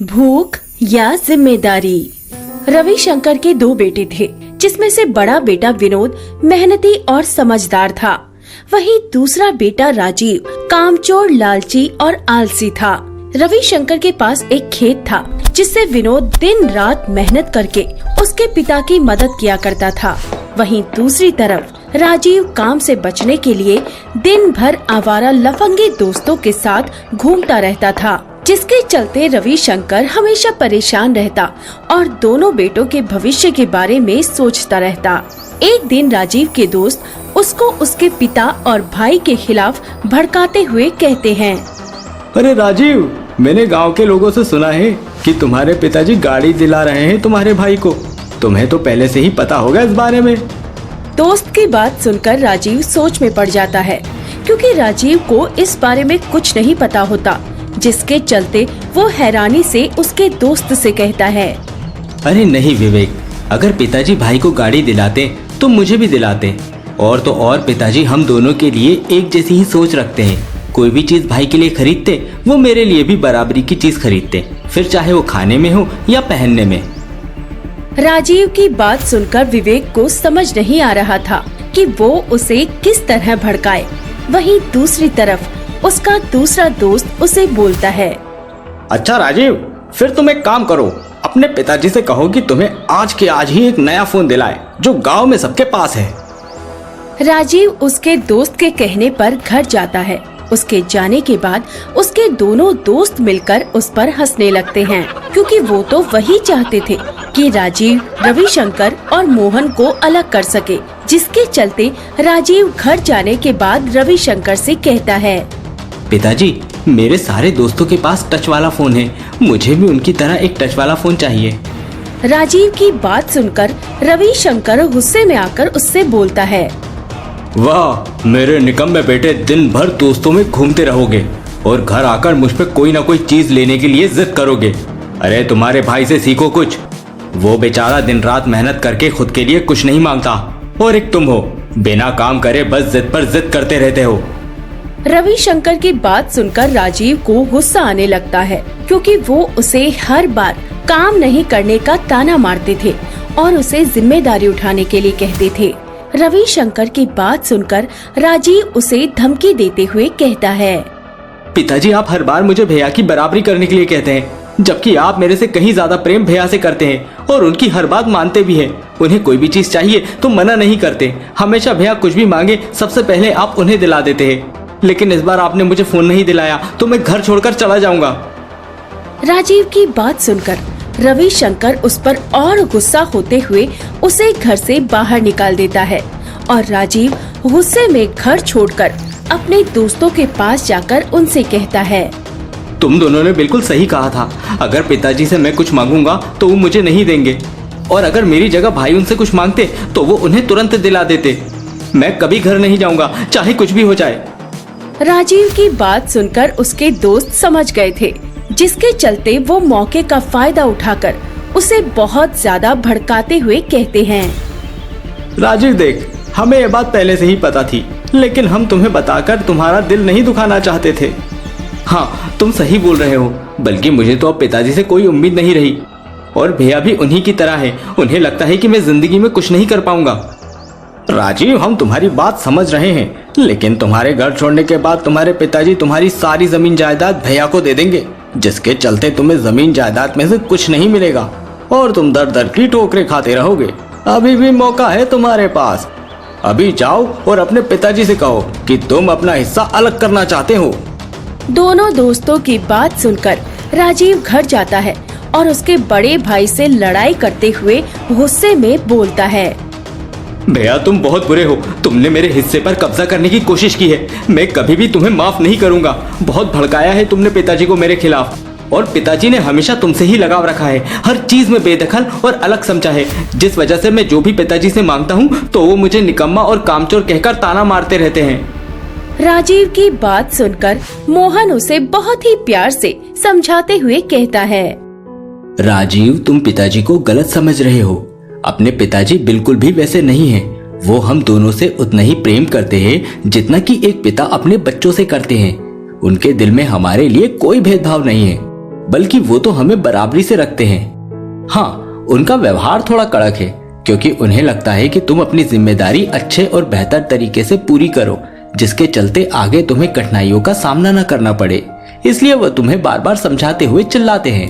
भूख या जिम्मेदारी। रविशंकर के दो बेटे थे, जिसमें से बड़ा बेटा विनोद मेहनती और समझदार था। वहीं दूसरा बेटा राजीव कामचोर, लालची और आलसी था। रविशंकर के पास एक खेत था, जिससे विनोद दिन रात मेहनत करके उसके पिता की मदद किया करता था। वहीं दूसरी तरफ राजीव काम से बचने के लिए दिन भर आवारा लफंगे दोस्तों के साथ घूमता रहता था, जिसके चलते रविशंकर हमेशा परेशान रहता और दोनों बेटों के भविष्य के बारे में सोचता रहता। एक दिन राजीव के दोस्त उसको उसके पिता और भाई के खिलाफ भड़काते हुए कहते हैं, अरे राजीव, मैंने गांव के लोगों से सुना है कि तुम्हारे पिताजी गाड़ी दिला रहे हैं तुम्हारे भाई को। तुम्हें तो पहले से ही पता होगा इस बारे में। दोस्त की बात सुनकर राजीव सोच में पड़ जाता है, क्योंकि राजीव को इस बारे में कुछ नहीं पता होता, जिसके चलते वो हैरानी से उसके दोस्त से कहता है, अरे नहीं विवेक, अगर पिताजी भाई को गाड़ी दिलाते तो मुझे भी दिलाते। और तो और पिताजी हम दोनों के लिए एक जैसी ही सोच रखते हैं। कोई भी चीज भाई के लिए खरीदते वो मेरे लिए भी बराबरी की चीज खरीदते, फिर चाहे वो खाने में हो या पहनने में। राजीव की बात सुनकर विवेक को समझ नहीं आ रहा था कि वो उसे किस तरह भड़काए। वहीं दूसरी तरफ उसका दूसरा दोस्त उसे बोलता है, अच्छा राजीव, फिर तुम एक काम करो, अपने पिताजी से कहो कि तुम्हें आज के आज ही एक नया फोन दिलाए जो गांव में सबके पास है। राजीव उसके दोस्त के कहने पर घर जाता है। उसके जाने के बाद उसके दोनों दोस्त मिलकर उस पर हंसने लगते हैं, क्योंकि वो तो वही चाहते थे कि राजीव रविशंकर और मोहन को अलग कर सके। जिसके चलते राजीव घर जाने के बाद रविशंकर से कहता है, पिताजी, मेरे सारे दोस्तों के पास टच वाला फोन है, मुझे भी उनकी तरह एक टच वाला फोन चाहिए। राजीव की बात सुनकर रविशंकर गुस्से में आकर उससे बोलता है, वाह, मेरे निकम्मे बेटे दिन भर दोस्तों में घूमते रहोगे और घर आकर मुझ पे कोई ना कोई चीज लेने के लिए जिद करोगे। अरे तुम्हारे भाई से सीखो कुछ, वो बेचारा दिन रात मेहनत करके खुद के लिए कुछ नहीं मांगता, और एक तुम हो बिना काम करे बस जिद पर जिद करते रहते हो। रविशंकर की बात सुनकर राजीव को गुस्सा आने लगता है, क्योंकि वो उसे हर बार काम नहीं करने का ताना मारते थे और उसे जिम्मेदारी उठाने के लिए कहते थे। रविशंकर की बात सुनकर राजीव उसे धमकी देते हुए कहता है, पिताजी, आप हर बार मुझे भैया की बराबरी करने के लिए कहते हैं, जबकि आप मेरे से कहीं ज्यादा प्रेम भैया से करते हैं और उनकी हर बात मानते भी हैं। उन्हें कोई भी चीज चाहिए तो मना नहीं करते, हमेशा भैया कुछ भी मांगे सबसे पहले आप उन्हें दिला देते हैं। लेकिन इस बार आपने मुझे फोन नहीं दिलाया तो मैं घर छोड़कर चला जाऊंगा। राजीव की बात सुनकर रविशंकर उस पर और गुस्सा होते हुए उसे घर से बाहर निकाल देता है और राजीव गुस्से में घर छोड़कर अपने दोस्तों के पास जाकर उनसे कहता है, तुम दोनों ने बिल्कुल सही कहा था। अगर पिताजी से मैं कुछ मांगूंगा तो वो मुझे नहीं देंगे, और अगर मेरी जगह भाई उनसे कुछ मांगते तो वो उन्हें तुरंत दिला देते। मैं कभी घर नहीं जाऊंगा, चाहे कुछ भी हो जाए। राजीव की बात सुनकर उसके दोस्त समझ गए थे, जिसके चलते वो मौके का फायदा उठाकर उसे बहुत ज्यादा भड़काते हुए कहते हैं, राजीव देख, हमें ये बात पहले से ही पता थी, लेकिन हम तुम्हें बताकर तुम्हारा दिल नहीं दुखाना चाहते थे। हाँ, तुम सही बोल रहे हो, बल्कि मुझे तो अब पिताजी से कोई उम्मीद नहीं रही, और भैया भी उन्हीं की तरह है। उन्हें लगता है कि मैं जिंदगी में कुछ नहीं कर पाऊंगा। राजीव, हम तुम्हारी बात समझ रहे हैं, लेकिन तुम्हारे घर छोड़ने के बाद तुम्हारे पिताजी तुम्हारी सारी जमीन जायदाद भैया को दे देंगे, जिसके चलते तुम्हें जमीन जायदाद में से कुछ नहीं मिलेगा और तुम दर दर की ठोकरें खाते रहोगे। अभी भी मौका है तुम्हारे पास, अभी जाओ और अपने पिताजी से कहो कि तुम अपना हिस्सा अलग करना चाहते हो। दोनों दोस्तों की बात सुनकर राजीव घर जाता है और उसके बड़े भाई से लड़ाई करते हुए गुस्से में बोलता है, भैया, तुम बहुत बुरे हो, तुमने मेरे हिस्से पर कब्जा करने की कोशिश की है। मैं कभी भी तुम्हें माफ नहीं करूंगा। बहुत भड़काया है तुमने पिताजी को मेरे खिलाफ, और पिताजी ने हमेशा तुमसे ही लगाव रखा है, हर चीज में बेदखल और अलग समझा है, जिस वजह से मैं जो भी पिताजी से मांगता हूँ तो वो मुझे निकम्मा और कामचोर कहकर ताना मारते रहते हैं। राजीव की बात सुनकर मोहन उसे बहुत ही प्यार से समझाते हुए कहता है, राजीव, तुम पिताजी को गलत समझ रहे हो। अपने पिताजी बिल्कुल भी वैसे नहीं हैं। वो हम दोनों से उतना ही प्रेम करते हैं जितना कि एक पिता अपने बच्चों से करते हैं। उनके दिल में हमारे लिए कोई भेदभाव नहीं है। बल्कि वो तो हमें बराबरी से रखते हैं। हाँ, उनका व्यवहार थोड़ा कड़क है, क्योंकि उन्हें लगता है कि तुम अपनी जिम्मेदारी अच्छे और बेहतर तरीके से पूरी करो, जिसके चलते आगे तुम्हें कठिनाइयों का सामना न करना पड़े। इसलिए वो तुम्हें बार बार समझाते हुए चिल्लाते हैं।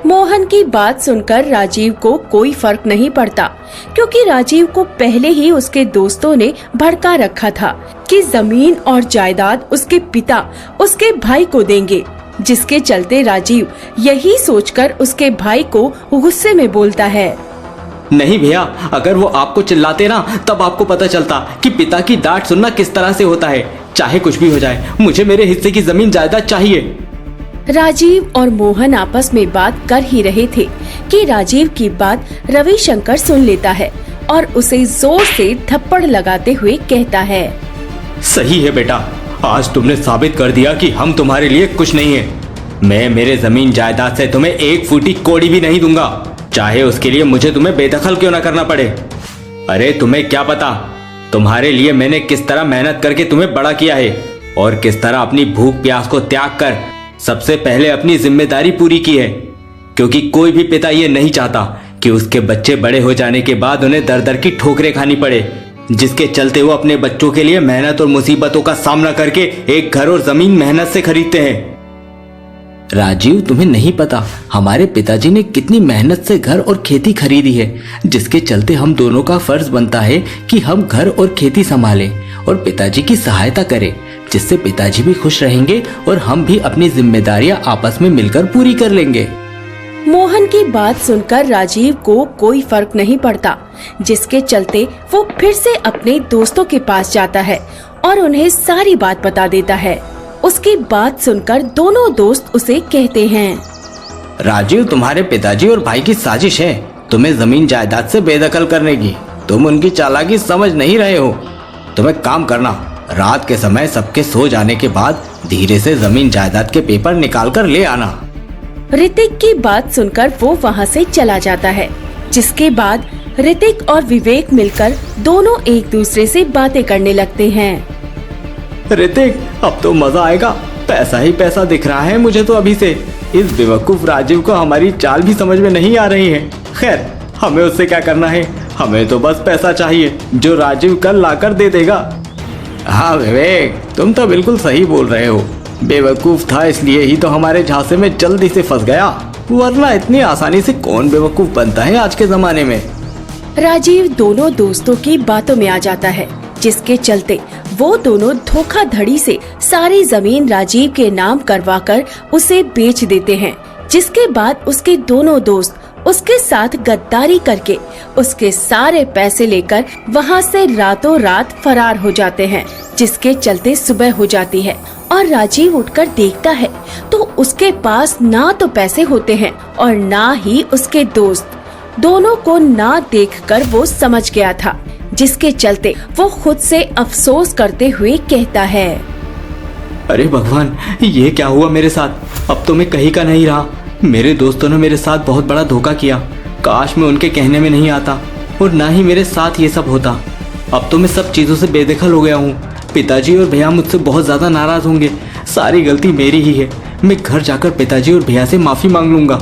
मोहन की बात सुनकर राजीव को कोई फर्क नहीं पड़ता, क्योंकि राजीव को पहले ही उसके दोस्तों ने भड़का रखा था कि जमीन और जायदाद उसके पिता उसके भाई को देंगे, जिसके चलते राजीव यही सोचकर उसके भाई को गुस्से में बोलता है। नहीं भैया, अगर वो आपको चिल्लाते ना तब आपको पता चलता कि पिता की डांट सुनना किस तरह से होता है। चाहे कुछ भी हो जाए, मुझे मेरे हिस्से की जमीन जायदाद चाहिए। राजीव और मोहन आपस में बात कर ही रहे थे कि राजीव की बात रविशंकर सुन लेता है और उसे जोर से थप्पड़ लगाते हुए कहता है, सही है बेटा, आज तुमने साबित कर दिया कि हम तुम्हारे लिए कुछ नहीं है। मैं मेरे जमीन जायदाद से तुम्हें एक फूटी कौड़ी भी नहीं दूंगा, चाहे उसके लिए मुझे तुम्हें बेदखल क्यों ना करना पड़े। अरे तुम्हें क्या पता, तुम्हारे लिए मैंने किस तरह मेहनत करके तुम्हें बड़ा किया है और किस तरह अपनी भूख प्यास को त्याग कर सबसे पहले अपनी जिम्मेदारी पूरी की है। क्योंकि कोई भी पिता ये नहीं चाहता कि उसके बच्चे बड़े हो जाने के बाद उन्हें दर दर की ठोकरें खानी पड़े, जिसके चलते वो अपने बच्चों के लिए मेहनत और मुसीबतों का सामना करके एक घर और जमीन मेहनत से खरीदते हैं। राजीव, तुम्हें नहीं पता हमारे पिताजी ने कितनी मेहनत से घर और खेती खरीदी है, जिसके चलते हम दोनों का फर्ज बनता है कि हम घर और खेती संभालें और पिताजी की सहायता करें, जिससे पिताजी भी खुश रहेंगे और हम भी अपनी जिम्मेदारियां आपस में मिलकर पूरी कर लेंगे। मोहन की बात सुनकर राजीव को कोई फर्क नहीं पड़ता, जिसके चलते वो फिर से अपने दोस्तों के पास जाता है और उन्हें सारी बात बता देता है। उसकी बात सुनकर दोनों दोस्त उसे कहते हैं, राजीव, तुम्हारे पिताजी और भाई की साजिश है तुम्हें जमीन जायदाद से बेदखल करने की। तुम उनकी चालाकी समझ नहीं रहे हो। तुम एक काम करना, रात के समय सबके सो जाने के बाद धीरे से जमीन जायदाद के पेपर निकाल कर ले आना। ऋतिक की बात सुनकर वो वहाँ से चला जाता है, जिसके बाद ऋतिक और विवेक मिलकर दोनों एक दूसरे से बातें करने लगते हैं। ऋतिक, अब तो मजा आएगा, पैसा ही पैसा दिख रहा है मुझे तो अभी से। इस बेवकूफ राजीव को हमारी चाल भी समझ में नहीं आ रही है। खैर, हमें उससे क्या करना है, हमें तो बस पैसा चाहिए जो राजीव कल लाकर दे देगा। हाँ विवेक, तुम तो बिल्कुल सही बोल रहे हो। बेवकूफ था इसलिए ही तो हमारे झांसे में जल्दी से फंस गया, वरना इतनी आसानी से कौन बेवकूफ बनता है आज के जमाने में। राजीव दोनों दोस्तों की बातों में आ जाता है, जिसके चलते वो दोनों धोखाधड़ी से सारी जमीन राजीव के नाम करवाकर उसे बेच देते हैं, जिसके बाद उसके दोनों दोस्त उसके साथ गद्दारी करके उसके सारे पैसे लेकर वहाँ से रातों रात फरार हो जाते हैं, जिसके चलते सुबह हो जाती है और राजीव उठकर देखता है तो उसके पास ना तो पैसे होते हैं और ना ही उसके दोस्त। दोनों को ना देखकर वो समझ गया था, जिसके चलते वो खुद से अफसोस करते हुए कहता है, अरे भगवान, ये क्या हुआ मेरे साथ। अब तो मैं कहीं का नहीं रहा। मेरे दोस्तों ने मेरे साथ बहुत बड़ा धोखा किया। काश मैं उनके कहने में नहीं आता और ना ही मेरे साथ ये सब होता। अब तो मैं सब चीजों से बेदखल हो गया हूँ। पिताजी और भैया मुझसे बहुत ज्यादा नाराज होंगे। सारी गलती मेरी ही है। मैं घर जाकर पिताजी और भैया से माफी मांग लूंगा।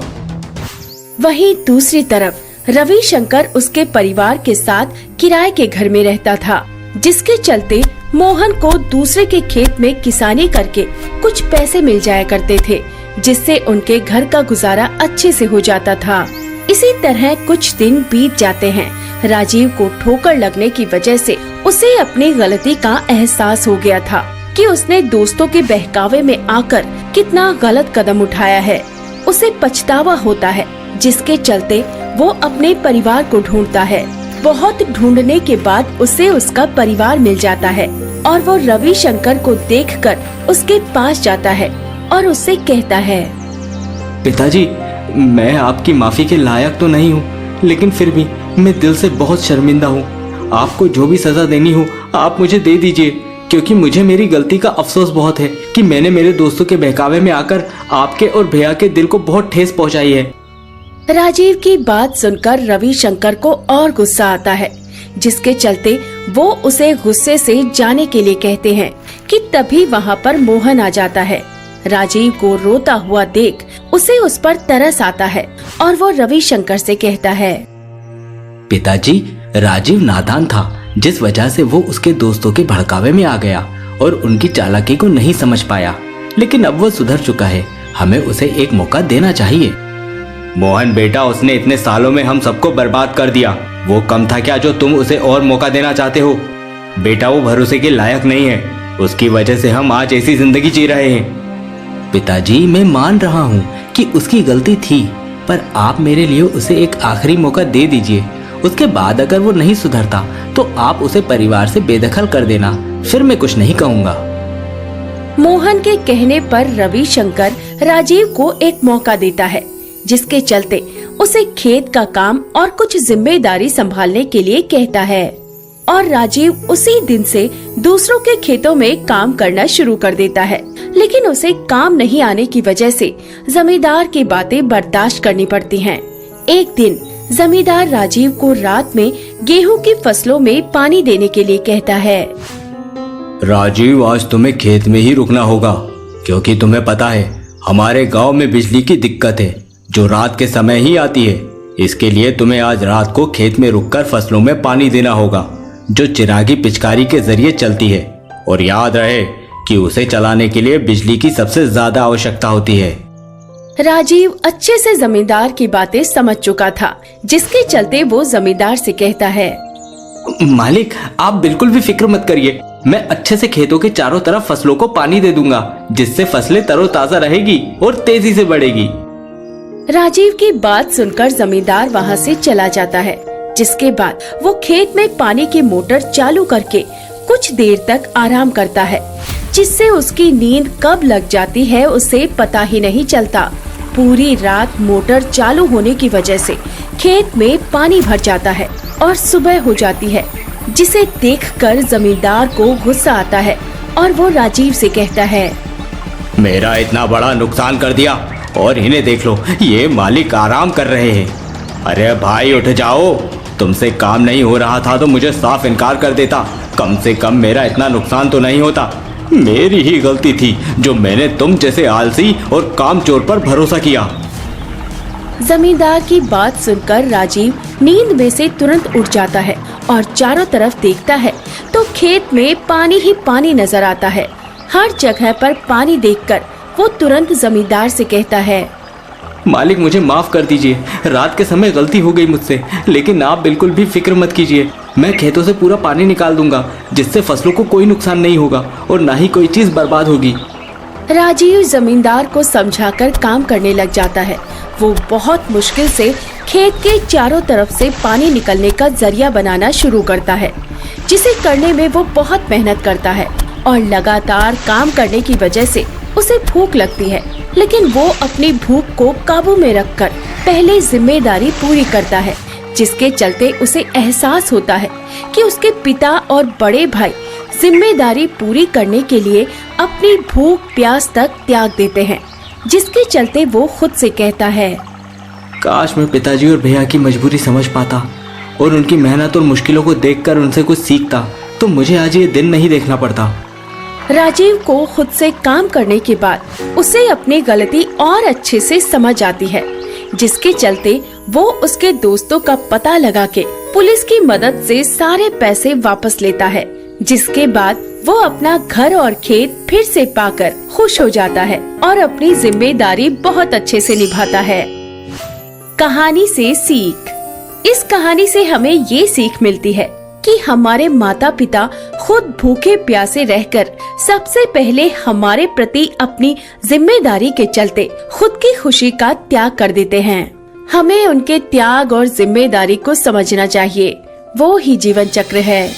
वहीं दूसरी तरफ रविशंकर उसके परिवार के साथ किराए के घर में रहता था, जिसके चलते मोहन को दूसरे के खेत में किसानी करके कुछ पैसे मिल जाया करते थे, जिससे उनके घर का गुजारा अच्छे से हो जाता था। इसी तरह कुछ दिन बीत जाते हैं। राजीव को ठोकर लगने की वजह से उसे अपनी गलती का एहसास हो गया था कि उसने दोस्तों के बहकावे में आकर कितना गलत कदम उठाया है। उसे पछतावा होता है, जिसके चलते वो अपने परिवार को ढूंढता है। बहुत ढूंढने के बाद उसे उसका परिवार मिल जाता है और वो रविशंकर को देखकर उसके पास जाता है और उससे कहता है, पिताजी, मैं आपकी माफी के लायक तो नहीं हूँ, लेकिन फिर भी मैं दिल से बहुत शर्मिंदा हूँ। आपको जो भी सजा देनी हो आप मुझे दे दीजिए, क्योंकि मुझे मेरी गलती का अफसोस बहुत है कि मैंने मेरे दोस्तों के बहकावे में आकर आपके और भैया के दिल को बहुत ठेस पहुँचाई है। राजीव की बात सुनकर रविशंकर को और गुस्सा आता है, जिसके चलते वो उसे गुस्से से जाने के लिए कहते हैं कि तभी वहाँ पर मोहन आ जाता है। राजीव को रोता हुआ देख उसे उस पर तरस आता है और वो रविशंकर से कहता है, पिताजी, राजीव नादान था, जिस वजह से वो उसके दोस्तों के भड़कावे में आ गया और उनकी चालाकी को नहीं समझ पाया। लेकिन अब वो सुधर चुका है, हमें उसे एक मौका देना चाहिए। मोहन बेटा, उसने इतने सालों में हम सबको बर्बाद कर दिया। वो कम था क्या जो तुम उसे और मौका देना चाहते हो? बेटा, वो भरोसे के लायक नहीं है, उसकी वजह से हम आज ऐसी जिंदगी जी रहे हैं। पिताजी, मैं मान रहा हूँ कि उसकी गलती थी, पर आप मेरे लिए उसे एक आखिरी मौका दे दीजिए। उसके बाद अगर वो नहीं सुधरता तो आप उसे परिवार से बेदखल कर देना, फिर मैं कुछ नहीं कहूँगा। मोहन के कहने पर रविशंकर राजीव को एक मौका देता है, जिसके चलते उसे खेत का काम और कुछ जिम्मेदारी संभालने के लिए कहता है और राजीव उसी दिन से दूसरों के खेतों में काम करना शुरू कर देता है। लेकिन उसे काम नहीं आने की वजह से जमींदार की बातें बर्दाश्त करनी पड़ती हैं। एक दिन जमींदार राजीव को रात में गेहूं की फसलों में पानी देने के लिए कहता है। राजीव, आज तुम्हें खेत में ही रुकना होगा, क्योंकि तुम्हें पता है हमारे गांव में बिजली की दिक्कत है, जो रात के समय ही आती है। इसके लिए तुम्हें आज रात को खेत में रुककर फसलों में पानी देना होगा, जो चिरागी पिचकारी के जरिए चलती है। और याद रहे कि उसे चलाने के लिए बिजली की सबसे ज्यादा आवश्यकता होती है। राजीव अच्छे से जमींदार की बातें समझ चुका था, जिसके चलते वो जमींदार से कहता है, मालिक, आप बिल्कुल भी फिक्र मत करिए, मैं अच्छे से खेतों के चारों तरफ फसलों को पानी दे दूंगा, जिससे फसलें तरोताजा रहेगी और तेजी से बढ़ेगी। राजीव की बात सुनकर जमींदार वहाँ से चला जाता है, जिसके बाद वो खेत में पानी की मोटर चालू करके कुछ देर तक आराम करता है, जिससे उसकी नींद कब लग जाती है उसे पता ही नहीं चलता। पूरी रात मोटर चालू होने की वजह से खेत में पानी भर जाता है और सुबह हो जाती है, जिसे देखकर जमींदार को गुस्सा आता है और वो राजीव से कहता है, मेरा इतना बड़ा नुकसान कर दिया और इन्हें देख लो, ये मालिक आराम कर रहे हैं। अरे भाई, उठ जाओ, तुमसे काम नहीं हो रहा था तो मुझे साफ इनकार कर देता, कम से कम मेरा इतना नुकसान तो नहीं होता। मेरी ही गलती थी जो मैंने तुम जैसे आलसी और कामचोर पर भरोसा किया। जमींदार की बात सुनकर राजीव नींद में से तुरंत उठ जाता है और चारों तरफ देखता है तो खेत में पानी ही पानी नजर आता है। हर जगह पर पानी देखकर वो तुरंत जमींदार से कहता है, मालिक, मुझे माफ कर दीजिए, रात के समय गलती हो गई मुझसे, लेकिन आप बिल्कुल भी फिक्र मत कीजिए, मैं खेतों से पूरा पानी निकाल दूंगा, जिससे फसलों को कोई नुकसान नहीं होगा और ना ही कोई चीज बर्बाद होगी। राजीव जमींदार को समझाकर काम करने लग जाता है। वो बहुत मुश्किल से खेत के चारों तरफ से पानी निकलने का जरिया बनाना शुरू करता है, जिसे करने में वो बहुत मेहनत करता है और लगातार काम करने की वजह से उसे भूख लगती है। लेकिन वो अपनी भूख को काबू में रखकर पहले जिम्मेदारी पूरी करता है, जिसके चलते उसे एहसास होता है कि उसके पिता और बड़े भाई जिम्मेदारी पूरी करने के लिए अपनी भूख प्यास तक त्याग देते हैं, जिसके चलते वो खुद से कहता है, काश मैं पिताजी और भैया की मजबूरी समझ पाता और उनकी मेहनत और मुश्किलों को देखकर उनसे कुछ सीखता, तो मुझे आज ये दिन नहीं देखना पड़ता। राजीव को खुद से काम करने के बाद उसे अपनी गलती और अच्छे से समझ आती है, जिसके चलते वो उसके दोस्तों का पता लगा के पुलिस की मदद से सारे पैसे वापस लेता है, जिसके बाद वो अपना घर और खेत फिर से पाकर खुश हो जाता है और अपनी जिम्मेदारी बहुत अच्छे से निभाता है। कहानी से सीख। इस कहानी से हमें ये सीख मिलती है कि हमारे माता पिता खुद भूखे प्यासे रहकर सबसे पहले हमारे प्रति अपनी जिम्मेदारी के चलते खुद की खुशी का त्याग कर देते हैं। हमें उनके त्याग और जिम्मेदारी को समझना चाहिए, वो ही जीवन चक्र है।